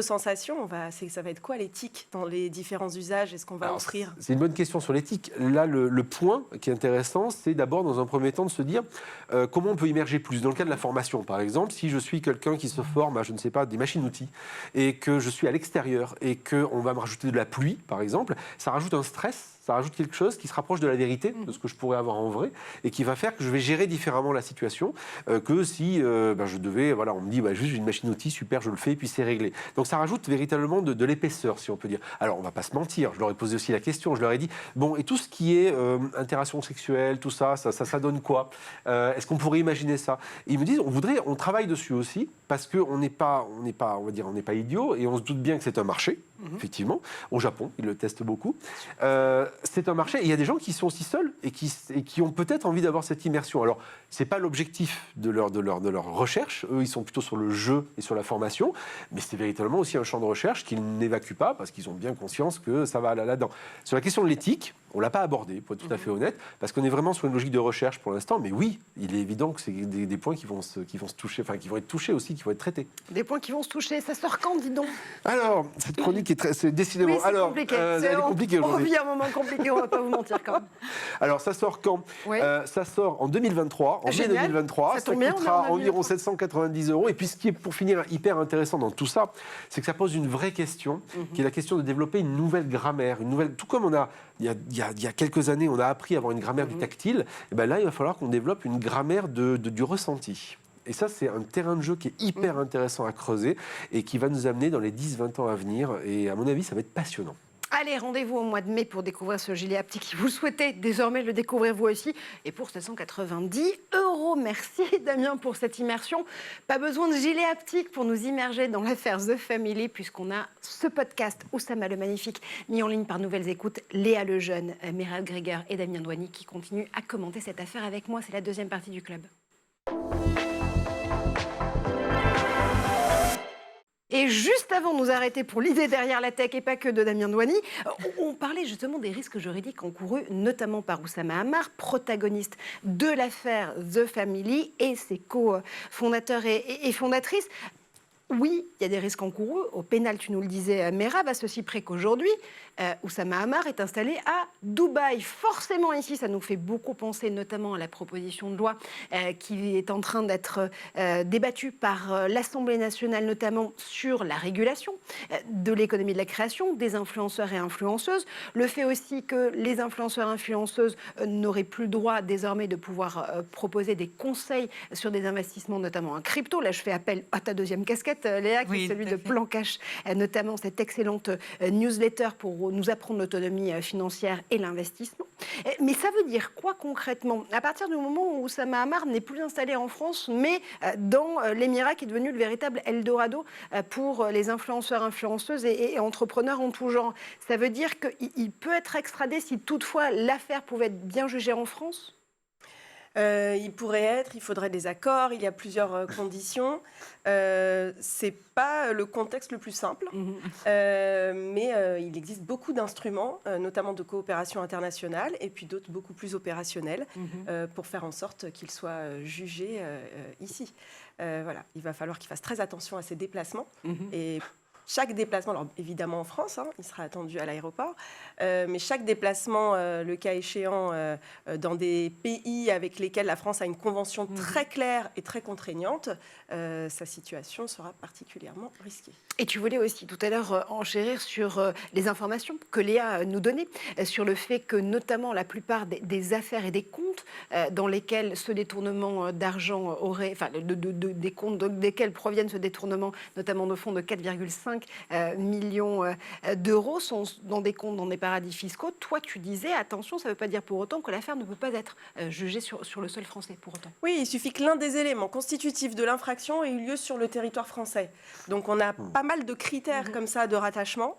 sensations? Ça va être quoi l'éthique dans les différents usages? Est-ce qu'on va offrir? C'est une bonne question sur l'éthique. Là, le point qui est intéressant, c'est d'abord, dans un premier temps, de se dire comment on peut immerger plus. Dans le cas de la formation, par exemple, si je suis quelqu'un qui se forme à, je ne sais pas, des machines-outils, et que je suis à l'extérieur, et qu'on va me rajouter de la pluie, par exemple, ça rajoute un stress. Ça rajoute quelque chose qui se rapproche de la vérité, de ce que je pourrais avoir en vrai, et qui va faire que je vais gérer différemment la situation que si je devais, voilà, on me dit juste une machine-outil, super, je le fais, et puis c'est réglé. Donc ça rajoute véritablement de l'épaisseur, si on peut dire. Alors on va pas se mentir, je leur ai posé aussi la question, je leur ai dit, bon, et tout ce qui est interaction sexuelle, tout ça donne quoi? Est-ce qu'on pourrait imaginer ça? Et ils me disent, on travaille dessus aussi, parce qu'on n'est pas, on va dire, on n'est pas idiot, et on se doute bien que c'est un marché, effectivement. Au Japon, ils le testent beaucoup. C'est un marché, et il y a des gens qui sont aussi seuls et qui ont peut-être envie d'avoir cette immersion. Alors, c'est pas l'objectif de leur recherche. Eux, ils sont plutôt sur le jeu et sur la formation, mais c'est véritablement aussi un champ de recherche qu'ils n'évacuent pas parce qu'ils ont bien conscience que ça va là-dedans. Sur la question de l'éthique, on l'a pas abordé, pour être tout à fait honnête, parce qu'on est vraiment sur une logique de recherche pour l'instant. Mais oui, il est évident que c'est des points qui vont se toucher, enfin qui vont être touchés aussi, qui vont être traités. Des points qui vont se toucher. Ça sort quand, dis donc? Alors, cette chronique c'est décidément. Oui, c'est compliqué. Elle est compliquée on aujourd'hui. vit un moment compliqué, on va pas vous mentir quand même. Alors, ça sort quand? Oui. Ça sort en 2023, en mai Génial. 2023. Ça Ça tombe bien, coûtera on est en environ 2023. 790 €. Et puis, ce qui est, pour finir, hyper intéressant dans tout ça, c'est que ça pose une vraie question, qui est la question de développer une nouvelle grammaire. Tout comme il y a quelques années, on a appris à avoir une grammaire du tactile, et ben là, il va falloir qu'on développe une grammaire du ressenti. Et ça, c'est un terrain de jeu qui est hyper intéressant à creuser et qui va nous amener dans les 10-20 ans à venir. Et à mon avis, ça va être passionnant. Allez, rendez-vous au mois de mai pour découvrir ce gilet haptique. Si vous le souhaitez désormais le découvrir vous aussi. Et pour 790 €. Merci Damien pour cette immersion. Pas besoin de gilet haptique pour nous immerger dans l'affaire The Family, puisqu'on a ce podcast Oussama le Magnifique mis en ligne par Nouvelles Écoutes, Léa Lejeune, Meral Gréger et Damien Douani qui continuent à commenter cette affaire avec moi. C'est la deuxième partie du club. Et juste avant de nous arrêter pour l'idée derrière la tech et pas que de Damien Douani, on parlait justement des risques juridiques encourus, notamment par Oussama Ammar, protagoniste de l'affaire The Family et ses co-fondateurs et fondatrices. Oui, il y a des risques encourus. Au pénal, tu nous le disais, Merab, à ceci près qu'aujourd'hui, Oussama Ammar est installé à Dubaï. Forcément, ici, ça nous fait beaucoup penser, notamment à la proposition de loi qui est en train d'être débattue par l'Assemblée nationale, notamment sur la régulation de l'économie de la création, des influenceurs et influenceuses. Le fait aussi que les influenceurs et influenceuses n'auraient plus le droit désormais de pouvoir proposer des conseils sur des investissements, notamment en crypto. Là, je fais appel à ta deuxième casquette, Léa, qui est celui de Plan Cash, notamment cette excellente newsletter pour nous apprendre l'autonomie financière et l'investissement. Mais ça veut dire quoi concrètement? À partir du moment où Oussama Ammar n'est plus installé en France, mais dans l'Émirat qui est devenu le véritable Eldorado pour les influenceurs, influenceuses et entrepreneurs en tout genre, ça veut dire qu'il peut être extradé si toutefois l'affaire pouvait être bien jugée en France? Il faudrait des accords, il y a plusieurs conditions. C'est pas le contexte le plus simple, mais il existe beaucoup d'instruments, notamment de coopération internationale, et puis d'autres beaucoup plus opérationnels, pour faire en sorte qu'ils soient jugés ici. Voilà. Il va falloir qu'ils fassent très attention à ces déplacements. Et chaque déplacement, alors évidemment en France, il sera attendu à l'aéroport, mais chaque déplacement, le cas échéant, dans des pays avec lesquels la France a une convention très claire et très contraignante, sa situation sera particulièrement risquée. Et tu voulais aussi tout à l'heure enchérir sur les informations que Léa nous donnait, sur le fait que notamment la plupart des affaires et des comptes dans lesquels ce détournement d'argent aurait, enfin des comptes desquels proviennent ce détournement, notamment de fonds de 4,5 millions d'euros, sont dans des comptes dans des paradis fiscaux. Toi, tu disais, attention, ça ne veut pas dire pour autant que l'affaire ne peut pas être jugée sur le sol français, pour autant. Oui, il suffit que l'un des éléments constitutifs de l'infraction ait eu lieu sur le territoire français. Donc on a pas mal de critères comme ça de rattachement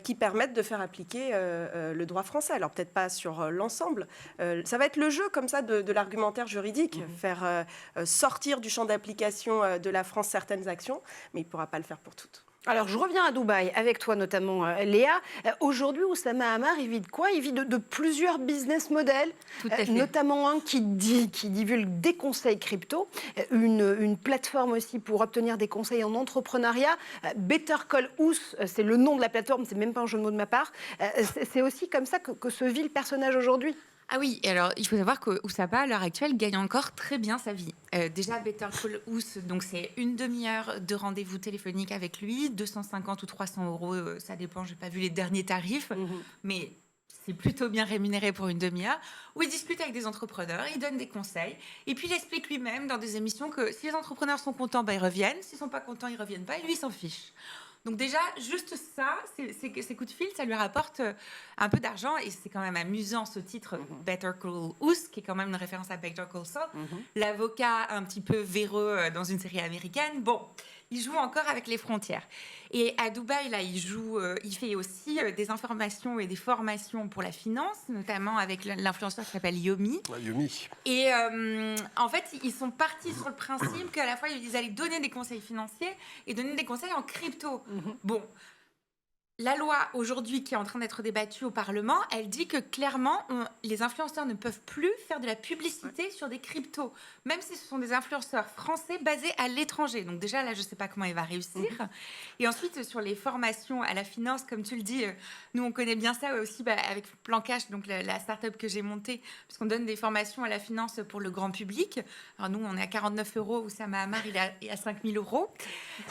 qui permettent de faire appliquer le droit français. Alors peut-être pas sur l'ensemble. Ça va être le jeu comme ça de l'argumentaire juridique, faire sortir du champ d'application de la France certaines actions, mais il ne pourra pas le faire pour toutes. Alors, je reviens à Dubaï, avec toi notamment, Léa. Aujourd'hui, Oussama Ammar, il vit de quoi? Il vit de plusieurs business models, notamment un qui divulgue des conseils crypto, une plateforme aussi pour obtenir des conseils en entrepreneuriat. Better Call Ous, c'est le nom de la plateforme, c'est même pas un jeu de mots de ma part. C'est aussi comme ça que se vit le personnage aujourd'hui. Ah oui, alors il faut savoir qu'Oussama, à l'heure actuelle, gagne encore très bien sa vie. Déjà, Better Call Ous, donc c'est une demi-heure de rendez-vous téléphonique avec lui, 250 ou 300 euros, ça dépend, j'ai pas vu les derniers tarifs, mais c'est plutôt bien rémunéré pour une demi-heure, où il discute avec des entrepreneurs, il donne des conseils, et puis il explique lui-même dans des émissions que si les entrepreneurs sont contents, ils reviennent, s'ils sont pas contents, ils reviennent pas, et lui, il s'en fiche. Donc déjà, juste ça, ces coups de fil, ça lui rapporte un peu d'argent. Et c'est quand même amusant, ce titre, Better Call Ous, qui est quand même une référence à Better Call Saul. L'avocat un petit peu véreux dans une série américaine. Bon, il joue encore avec les frontières. Et à Dubaï, là, il fait aussi des informations et des formations pour la finance, notamment avec l'influenceur qui s'appelle Yomi. Yomi. Et en fait, ils sont partis sur le principe qu'à la fois, ils allaient donner des conseils financiers et donner des conseils en crypto. Bon. La loi aujourd'hui qui est en train d'être débattue au Parlement, elle dit que clairement, les influenceurs ne peuvent plus faire de la publicité sur des cryptos, même si ce sont des influenceurs français basés à l'étranger. Donc déjà, là, je ne sais pas comment il va réussir. Et ensuite, sur les formations à la finance, comme tu le dis, nous, on connaît bien ça aussi avec Plan Cash, donc la start-up que j'ai montée, parce qu'on donne des formations à la finance pour le grand public. Alors nous, on est à 49 euros, Oussama Ammar, il est à 5 000 euros.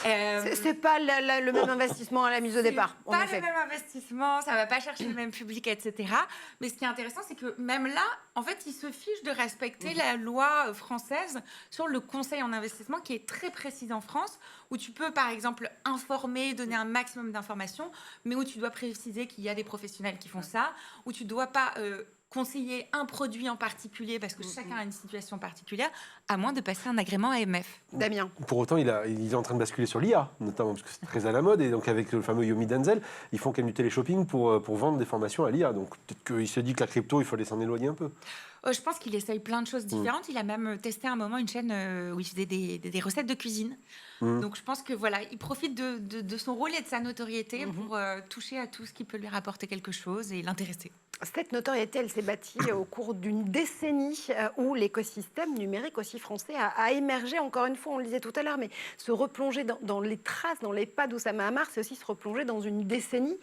C'est pas le même investissement à la mise au départ. Pas le même investissement, ça va pas chercher le même public, etc. Mais ce qui est intéressant, c'est que même là, en fait, ils se fichent de respecter la loi française sur le conseil en investissement qui est très précise en France, où tu peux, par exemple, informer, donner un maximum d'informations, mais où tu dois préciser qu'il y a des professionnels qui font ça, où tu dois pas conseiller un produit en particulier parce que chacun a une situation particulière, à moins de passer un agrément AMF. Damien. Pour autant, il est en train de basculer sur l'IA, notamment parce que c'est très à la mode. Et donc, avec le fameux Yomi Denzel, ils font quand même du téléshopping pour vendre des formations à l'IA. Donc, peut-être qu'il se dit que la crypto, il fallait s'en éloigner un peu. Je pense qu'il essaye plein de choses différentes. Il a même testé à un moment une chaîne où il faisait des recettes de cuisine. Donc je pense que voilà, il profite de son rôle et de sa notoriété pour toucher à tout ce qui peut lui rapporter quelque chose et l'intéresser. Cette notoriété, elle s'est bâtie au cours d'une décennie où l'écosystème numérique aussi français a émergé. Encore une fois, on le disait tout à l'heure, mais se replonger dans les traces, dans les pas d'Oussama Ammar, c'est aussi se replonger dans une décennie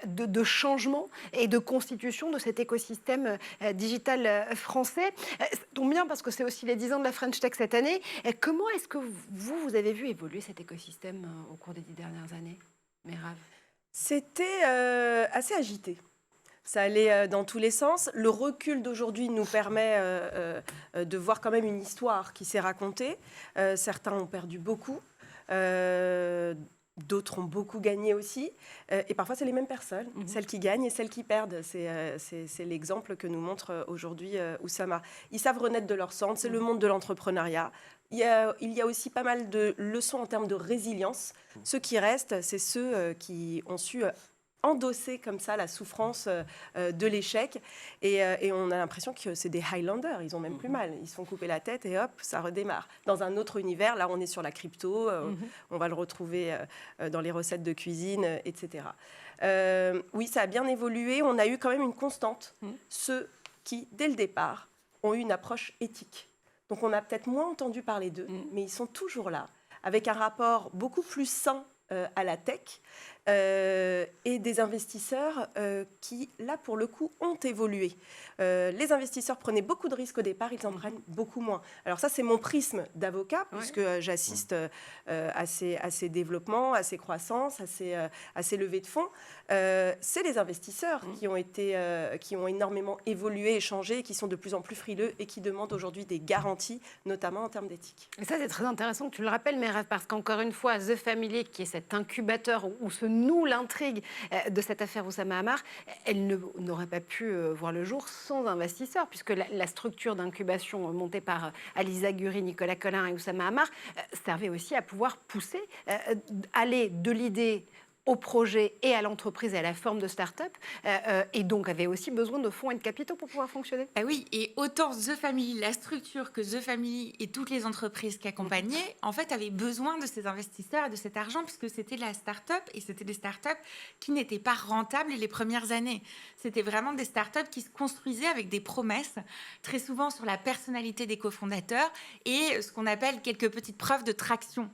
de changement et de constitution de cet écosystème digital français. Ça tombe bien parce que c'est aussi les 10 ans de la French Tech cette année. Comment est-ce que vous avez vu évoluer cet écosystème au cours des 10 dernières années, Mehrav? C'était assez agité. Ça allait dans tous les sens. Le recul d'aujourd'hui nous permet de voir quand même une histoire qui s'est racontée. Certains ont perdu beaucoup. D'autres ont beaucoup gagné aussi. Et parfois, c'est les mêmes personnes, celles qui gagnent et celles qui perdent. C'est l'exemple que nous montre aujourd'hui Oussama. Ils savent renaître de leur centre. C'est le monde de l'entrepreneuriat. Il y a aussi pas mal de leçons en termes de résilience. Ceux qui restent, c'est ceux qui ont su endosser comme ça la souffrance de l'échec. Et on a l'impression que c'est des Highlanders, ils ont même plus mal. Ils se font couper la tête et hop, ça redémarre. Dans un autre univers, là on est sur la crypto, on va le retrouver dans les recettes de cuisine, etc. Oui, ça a bien évolué. On a eu quand même une constante. Ceux qui, dès le départ, ont eu une approche éthique. Donc on a peut-être moins entendu parler d'eux, mais ils sont toujours là, avec un rapport beaucoup plus sain à la tech et des investisseurs qui, là, pour le coup, ont évolué. Les investisseurs prenaient beaucoup de risques au départ, ils en prennent beaucoup moins. Alors ça, c'est mon prisme d'avocat, puisque j'assiste à ces développements, à ces croissances, à ces levées de fonds. C'est les investisseurs qui ont énormément évolué et changé, et qui sont de plus en plus frileux et qui demandent aujourd'hui des garanties, notamment en termes d'éthique. Et ça, c'est très intéressant que tu le rappelles, Mehrez, parce qu'encore une fois, The Family, qui est cet incubateur où se noue l'intrigue de cette affaire Oussama Ammar, elle n'aurait pas pu voir le jour sans investisseurs, puisque la structure d'incubation montée par Aliza Guri, Nicolas Collin et Oussama Ammar servait aussi à pouvoir pousser, aller de l'idée au projet et à l'entreprise et à la forme de start-up, et donc avait aussi besoin de fonds et de capitaux pour pouvoir fonctionner. Ah oui, et autant The Family, la structure, que The Family et toutes les entreprises qui accompagnaient, en fait, avaient besoin de ces investisseurs et de cet argent, puisque c'était la start-up, et c'était des start-up qui n'étaient pas rentables les premières années. C'était vraiment des start-up qui se construisaient avec des promesses, très souvent sur la personnalité des cofondateurs, et ce qu'on appelle quelques petites preuves de traction.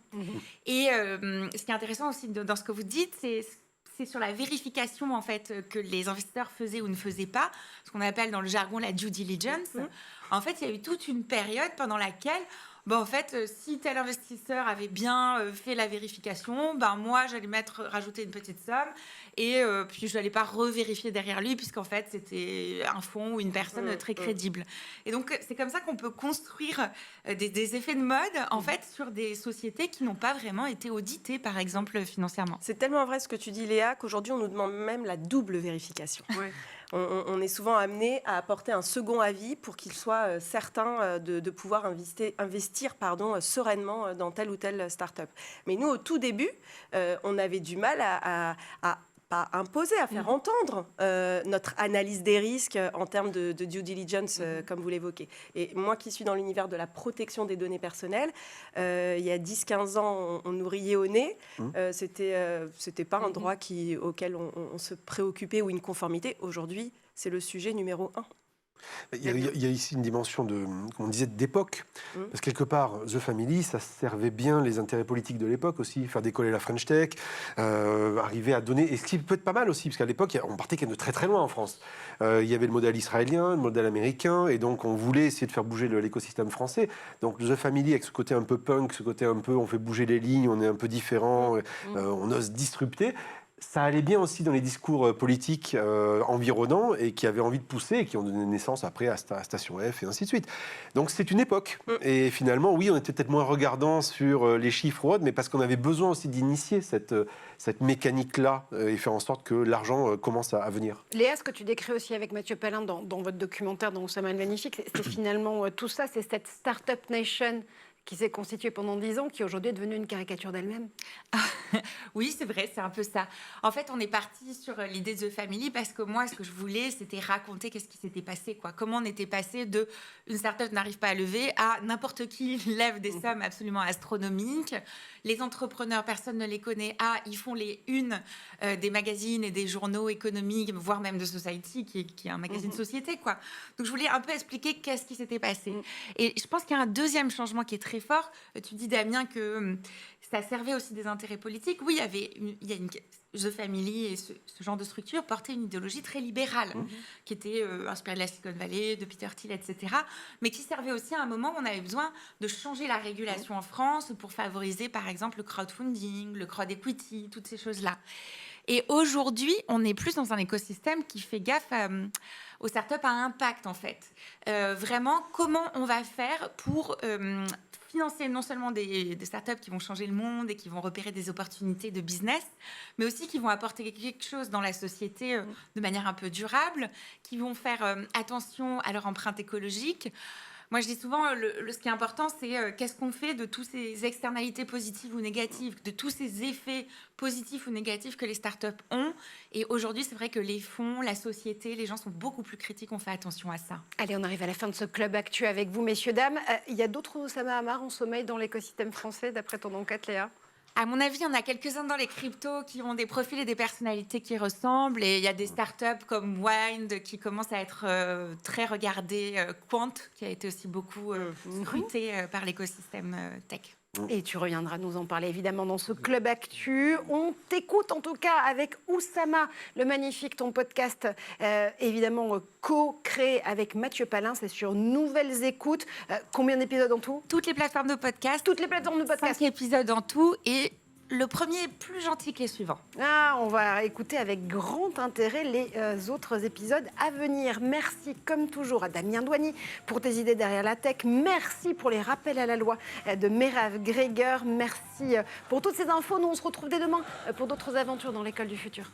Et ce qui est intéressant aussi dans ce que vous dites, c'est sur la vérification en fait que les investisseurs faisaient ou ne faisaient pas, ce qu'on appelle dans le jargon la due diligence. En fait, il y a eu toute une période pendant laquelle, en fait, si tel investisseur avait bien fait la vérification, moi, j'allais rajouter une petite somme et puis je n'allais pas revérifier derrière lui puisqu'en fait, c'était un fonds ou une personne très crédible. Et donc, c'est comme ça qu'on peut construire des effets de mode, en fait, sur des sociétés qui n'ont pas vraiment été auditées, par exemple, financièrement. C'est tellement vrai ce que tu dis, Léa, qu'aujourd'hui, on nous demande même la double vérification. Ouais. On est souvent amené à apporter un second avis pour qu'il soit certain de pouvoir investir sereinement dans telle ou telle start-up. Mais nous, au tout début, on avait du mal à pas imposer, à faire entendre notre analyse des risques en termes de due diligence, comme vous l'évoquez. Et moi qui suis dans l'univers de la protection des données personnelles, il y a 10-15 ans, on nous riait au nez. C'était pas un droit auquel on se préoccupait ou une conformité. Aujourd'hui, c'est le sujet numéro 1. Il y a ici une dimension comme on disait, d'époque. Parce que quelque part, The Family, ça servait bien les intérêts politiques de l'époque aussi, faire décoller la French Tech, arriver à donner... Et ce qui peut être pas mal aussi, parce qu'à l'époque, on partait quand même de très très loin en France. Il y avait le modèle israélien, le modèle américain, et donc on voulait essayer de faire bouger l'écosystème français. Donc The Family, avec ce côté un peu punk, ce côté un peu on fait bouger les lignes, on est un peu différent, on ose disrupter. Ça allait bien aussi dans les discours politiques environnants et qui avaient envie de pousser et qui ont donné naissance après à Station F et ainsi de suite. Donc c'est une époque. Et finalement, oui, on était peut-être moins regardant sur les chiffres ou autres, mais parce qu'on avait besoin aussi d'initier cette mécanique-là et faire en sorte que l'argent commence à venir. Léa, ce que tu décris aussi avec Mathieu Palin dans votre documentaire, dans Oussama le Magnifique, c'est finalement tout ça, c'est cette Startup Nation qui s'est constituée pendant 10 ans, qui aujourd'hui est devenue une caricature d'elle-même. Oui, c'est vrai, c'est un peu ça. En fait, on est parti sur l'idée de The Family parce que moi, ce que je voulais, c'était raconter qu'est-ce qui s'était passé, quoi. Comment on était passé de une start-up n'arrive pas à lever à n'importe qui lève des sommes absolument astronomiques. Les entrepreneurs, personne ne les connaît. Ils font les unes des magazines et des journaux économiques, voire même de Society, qui est un magazine société, quoi. Donc, je voulais un peu expliquer qu'est-ce qui s'était passé. Et je pense qu'il y a un deuxième changement qui est très fort. Tu dis, Damien, que ça servait aussi des intérêts politiques. Oui, il y a The Family et ce genre de structure portait une idéologie très libérale, qui était inspirée de la Silicon Valley, de Peter Thiel, etc., mais qui servait aussi à un moment où on avait besoin de changer la régulation en France pour favoriser, par exemple, le crowdfunding, le crowd equity, toutes ces choses-là. Et aujourd'hui, on est plus dans un écosystème qui fait gaffe aux startups à impact, en fait. Vraiment, comment on va faire pour financer non seulement des startups qui vont changer le monde et qui vont repérer des opportunités de business, mais aussi qui vont apporter quelque chose dans la société de manière un peu durable, qui vont faire attention à leur empreinte écologique. Moi, je dis souvent, ce qui est important, c'est qu'est-ce qu'on fait de toutes ces externalités positives ou négatives, de tous ces effets positifs ou négatifs que les startups ont. Et aujourd'hui, c'est vrai que les fonds, la société, les gens sont beaucoup plus critiques, on fait attention à ça. Allez, on arrive à la fin de ce club actu avec vous, messieurs, dames. Il y a d'autres Oussama Hamar en sommeil dans l'écosystème français, d'après ton enquête, Léa? À mon avis, il y en a quelques-uns dans les cryptos qui ont des profils et des personnalités qui ressemblent. Et il y a des startups comme Wind qui commencent à être très regardées. Quant, qui a été aussi beaucoup scruté par l'écosystème tech. Et tu reviendras nous en parler évidemment dans ce club actu. On t'écoute en tout cas avec Oussama, le magnifique, ton podcast évidemment co-créé avec Mathieu Palin, c'est sur Nouvelles Écoutes. Combien d'épisodes en tout? Toutes les plateformes de podcast. Toutes les plateformes de podcast. 5 épisodes en tout et le premier est plus gentil que les suivants. Ah, on va écouter avec grand intérêt les autres épisodes à venir. Merci comme toujours à Damien Douany pour tes idées derrière la tech. Merci pour les rappels à la loi de Merav Gregor. Merci pour toutes ces infos. Nous, on se retrouve dès demain pour d'autres aventures dans l'école du futur.